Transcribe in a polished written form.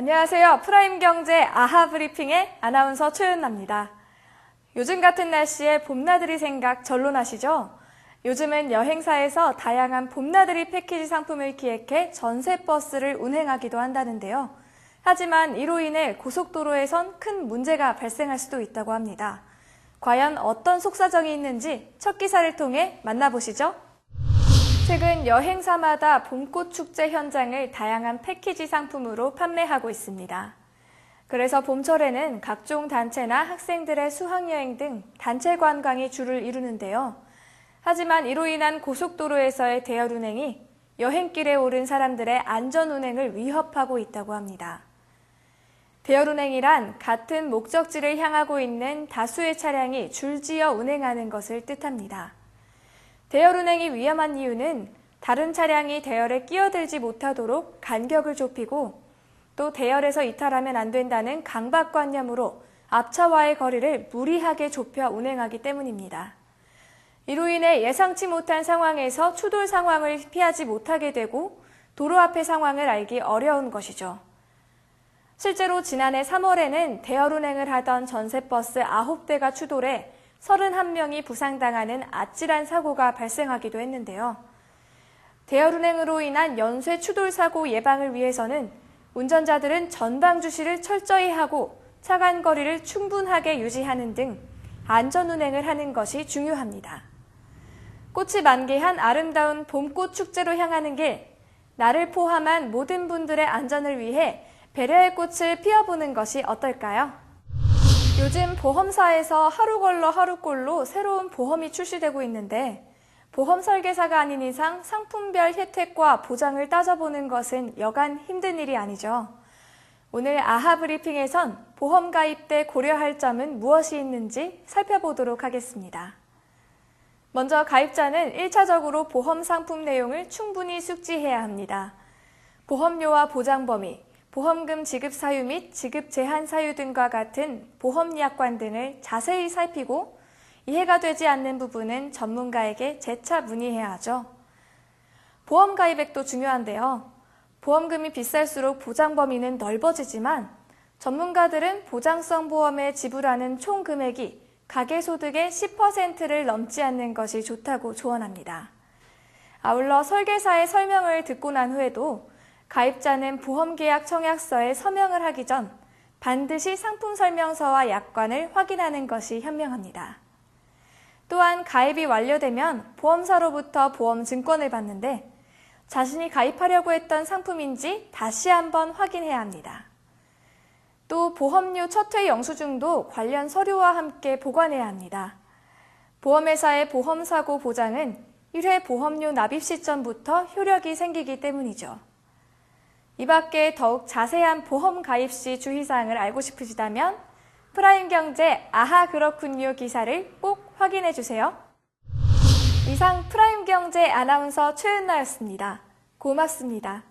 안녕하세요. 프라임경제 아하브리핑의 아나운서 최은나입니다. 요즘 같은 날씨에 봄나들이 생각 절로 나시죠? 요즘은 여행사에서 다양한 봄나들이 패키지 상품을 기획해 전세버스를 운행하기도 한다는데요. 하지만 이로 인해 고속도로에선 큰 문제가 발생할 수도 있다고 합니다. 과연 어떤 속사정이 있는지 첫 기사를 통해 만나보시죠. 최근 여행사마다 봄꽃 축제 현장을 다양한 패키지 상품으로 판매하고 있습니다. 그래서 봄철에는 각종 단체나 학생들의 수학여행 등 단체 관광이 주를 이루는데요. 하지만 이로 인한 고속도로에서의 대열 운행이 여행길에 오른 사람들의 안전 운행을 위협하고 있다고 합니다. 대열 운행이란 같은 목적지를 향하고 있는 다수의 차량이 줄지어 운행하는 것을 뜻합니다. 대열 운행이 위험한 이유는 다른 차량이 대열에 끼어들지 못하도록 간격을 좁히고 또 대열에서 이탈하면 안 된다는 강박관념으로 앞차와의 거리를 무리하게 좁혀 운행하기 때문입니다. 이로 인해 예상치 못한 상황에서 추돌 상황을 피하지 못하게 되고 도로 앞의 상황을 알기 어려운 것이죠. 실제로 지난해 3월에는 대열 운행을 하던 전세버스 9대가 추돌해 31명이 부상당하는 아찔한 사고가 발생하기도 했는데요. 대열 운행으로 인한 연쇄 추돌 사고 예방을 위해서는 운전자들은 전방 주시를 철저히 하고 차간 거리를 충분하게 유지하는 등 안전 운행을 하는 것이 중요합니다. 꽃이 만개한 아름다운 봄꽃 축제로 향하는 길, 나를 포함한 모든 분들의 안전을 위해 배려의 꽃을 피워보는 것이 어떨까요? 요즘 보험사에서 하루 걸러 하루꼴로 새로운 보험이 출시되고 있는데 보험 설계사가 아닌 이상 상품별 혜택과 보장을 따져보는 것은 여간 힘든 일이 아니죠. 오늘 아하브리핑에선 보험 가입 때 고려할 점은 무엇이 있는지 살펴보도록 하겠습니다. 먼저 가입자는 1차적으로 보험 상품 내용을 충분히 숙지해야 합니다. 보험료와 보장 범위, 보험금 지급 사유 및 지급 제한 사유 등과 같은 보험 약관 등을 자세히 살피고 이해가 되지 않는 부분은 전문가에게 재차 문의해야 하죠. 보험 가입액도 중요한데요. 보험금이 비쌀수록 보장 범위는 넓어지지만 전문가들은 보장성 보험에 지불하는 총 금액이 가계소득의 10%를 넘지 않는 것이 좋다고 조언합니다. 아울러 설계사의 설명을 듣고 난 후에도 가입자는 보험계약 청약서에 서명을 하기 전 반드시 상품 설명서와 약관을 확인하는 것이 현명합니다. 또한 가입이 완료되면 보험사로부터 보험 증권을 받는데 자신이 가입하려고 했던 상품인지 다시 한번 확인해야 합니다. 또 보험료 첫회 영수증도 관련 서류와 함께 보관해야 합니다. 보험회사의 보험사고 보장은 1회 보험료 납입 시점부터 효력이 생기기 때문이죠. 이 밖에 더욱 자세한 보험 가입 시 주의사항을 알고 싶으시다면 프라임경제 아하 그렇군요 기사를 꼭 확인해 주세요. 이상 프라임경제 아나운서 최은나였습니다. 고맙습니다.